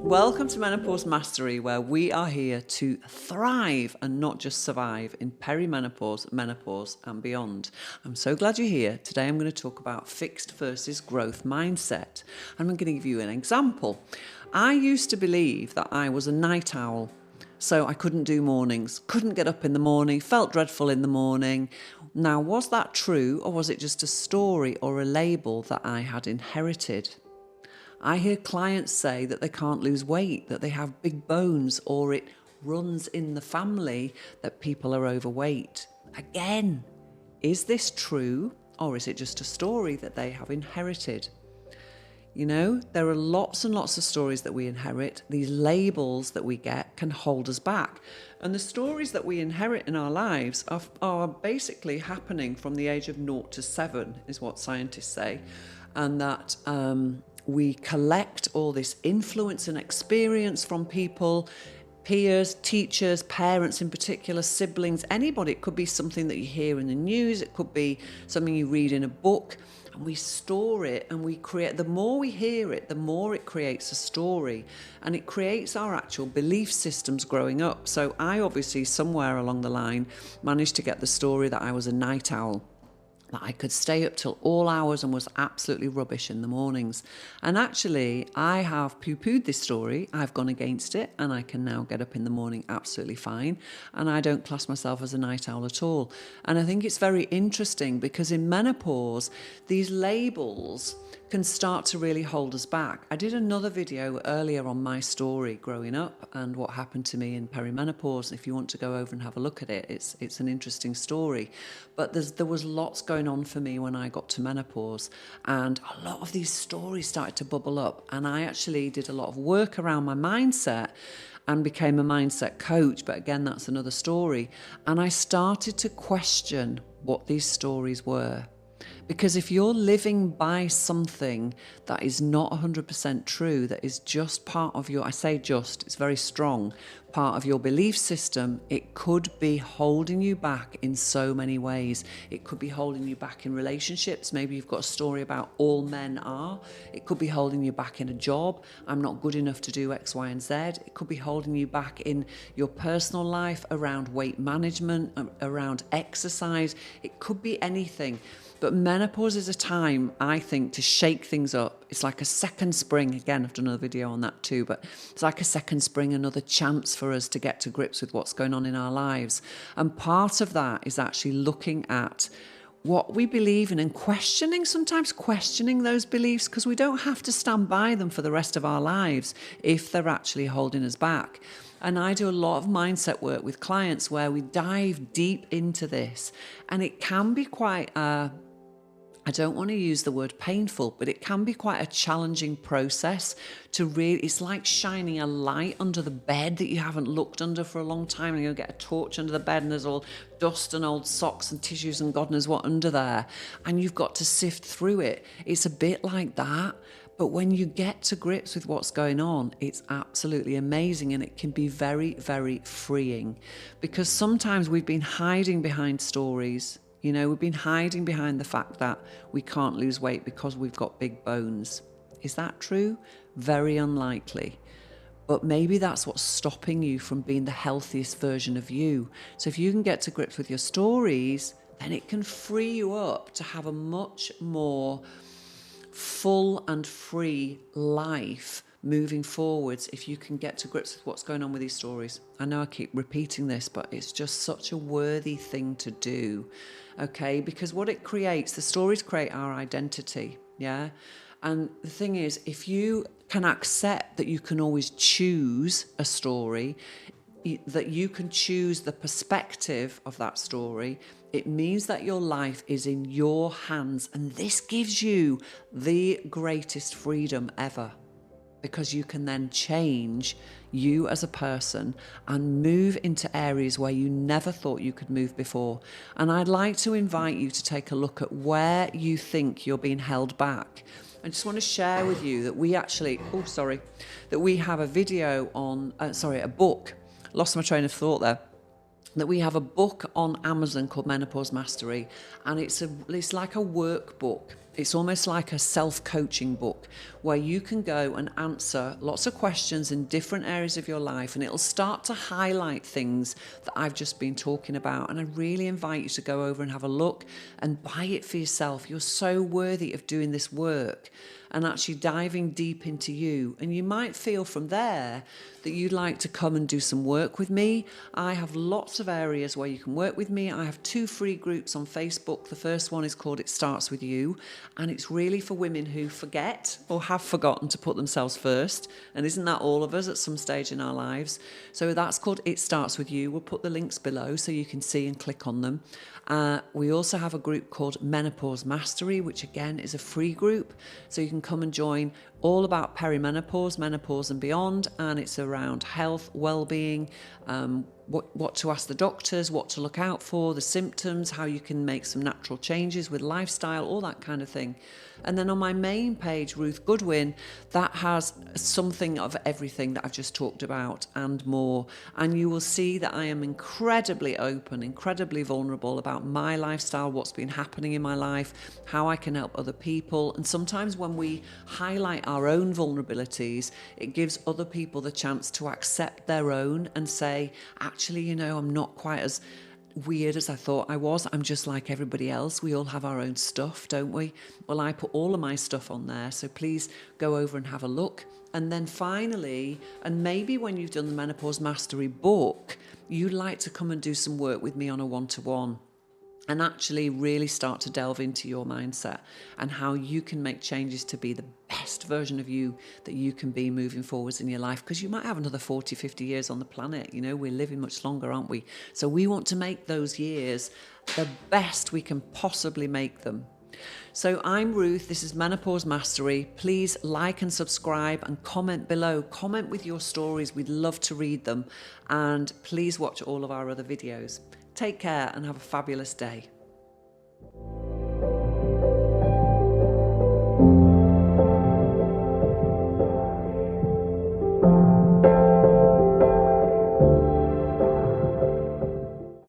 Welcome to Menopause Mastery, where we are here to thrive and not just survive in perimenopause, menopause and beyond. I'm so glad you're here. Today I'm going to talk about fixed versus growth mindset. And I'm going to give you an example. I used to believe that I was a night owl. So I couldn't do mornings, couldn't get up in the morning, felt dreadful in the morning. Now, was that true, or was it just a story or a label that I had inherited? I hear clients say that they can't lose weight, that they have big bones, or it runs in the family that people are overweight. Again, is this true, or is it just a story that they have inherited? You know, there are lots and lots of stories that we inherit. These labels that we get can hold us back. And the stories that we inherit in our lives are basically happening from the age of 0 to 7, is what scientists say. And that we collect all this influence and experience from people, peers, teachers, parents in particular, siblings, anybody. It could be something that you hear in the news. It could be something you read in a book. And we store it and we create, the more we hear it, the more it creates a story, and it creates our actual belief systems growing up. So I obviously somewhere along the line managed to get the story that I was a night owl, that I could stay up till all hours and was absolutely rubbish in the mornings. And actually, I have poo-pooed this story. I've gone against it, and I can now get up in the morning absolutely fine. And I don't class myself as a night owl at all. And I think it's very interesting because in menopause, these labels can start to really hold us back. I did another video earlier on my story growing up and what happened to me in perimenopause. If you want to go over and have a look at it, it's an interesting story. But there was lots going on for me when I got to menopause, and a lot of these stories started to bubble up. And I actually did a lot of work around my mindset and became a mindset coach. But again, that's another story. And I started to question what these stories were. Because if you're living by something that is not 100% true, that is just part of your, I say just, it's very strong, part of your belief system, it could be holding you back in so many ways. It could be holding you back in relationships. Maybe you've got a story about all men are. It could be holding you back in a job. I'm not good enough to do X, Y, and Z. It could be holding you back in your personal life around weight management, around exercise. It could be anything. But menopause is a time, I think, to shake things up. It's like a second spring. Again, I've done another video on that too, but it's like a second spring, another chance for us to get to grips with what's going on in our lives. And part of that is actually looking at what we believe in and sometimes questioning those beliefs, because we don't have to stand by them for the rest of our lives if they're actually holding us back. And I do a lot of mindset work with clients where we dive deep into this, and it can be quite I don't want to use the word painful, but it can be quite a challenging process to really, it's like shining a light under the bed that you haven't looked under for a long time, and you'll get a torch under the bed and there's all dust and old socks and tissues and God knows what under there, and you've got to sift through it. It's a bit like that. But when you get to grips with what's going on, it's absolutely amazing, and it can be very, very freeing, because sometimes we've been hiding behind stories. You know, we've been hiding behind the fact that we can't lose weight because we've got big bones. Is that true? Very unlikely. But maybe that's what's stopping you from being the healthiest version of you. So if you can get to grips with your stories, then it can free you up to have a much more full and free life moving forwards, if you can get to grips with what's going on with these stories. I know I keep repeating this, but it's just such a worthy thing to do, okay? Because what it creates, the stories create our identity, yeah? And the thing is, if you can accept that you can always choose a story, that you can choose the perspective of that story, it means that your life is in your hands, and this gives you the greatest freedom ever. Because you can then change you as a person and move into areas where you never thought you could move before. And I'd like to invite you to take a look at where you think you're being held back. I just want to share with you that we actually, that we have a video on, a book, lost my train of thought there, that we have a book on Amazon called Menopause Mastery, and it's like a workbook. It's almost like a self-coaching book where you can go and answer lots of questions in different areas of your life, and it'll start to highlight things that I've just been talking about. And I really invite you to go over and have a look and buy it for yourself. You're so worthy of doing this work and actually diving deep into you. And you might feel from there that you'd like to come and do some work with me. I have lots of areas where you can work with me. I have 2 free groups on Facebook. The first one is called It Starts With You, and it's really for women who forget or have forgotten to put themselves first. And isn't that all of us at some stage in our lives? So that's called It Starts With You. We'll put the links below so you can see and click on them. We also have a group called Menopause Mastery, which again is a free group. So you can come and join, all about perimenopause, menopause and beyond. And it's around health, well-being, what to ask the doctors, what to look out for, the symptoms, how you can make some natural changes with lifestyle, all that kind of thing. And then on my main page, Ruth Goodwin, that has something of everything that I've just talked about and more. And you will see that I am incredibly open, incredibly vulnerable about my lifestyle, what's been happening in my life, how I can help other people. And sometimes when we highlight our own vulnerabilities, it gives other people the chance to accept their own and say, actually, you know, I'm not quite as weird as I thought I was. I'm just like everybody else. We all have our own stuff, don't we? Well, I put all of my stuff on there, so please go over and have a look. And then finally, and maybe when you've done the Menopause Mastery book, you'd like to come and do some work with me on a one-to-one and actually really start to delve into your mindset and how you can make changes to be the best version of you that you can be moving forwards in your life. Because you might have another 40, 50 years on the planet. You know, we're living much longer, aren't we? So we want to make those years the best we can possibly make them. So I'm Ruth, this is Menopause Mastery. Please like and subscribe and comment below. Comment with your stories, we'd love to read them. And please watch all of our other videos. Take care and have a fabulous day.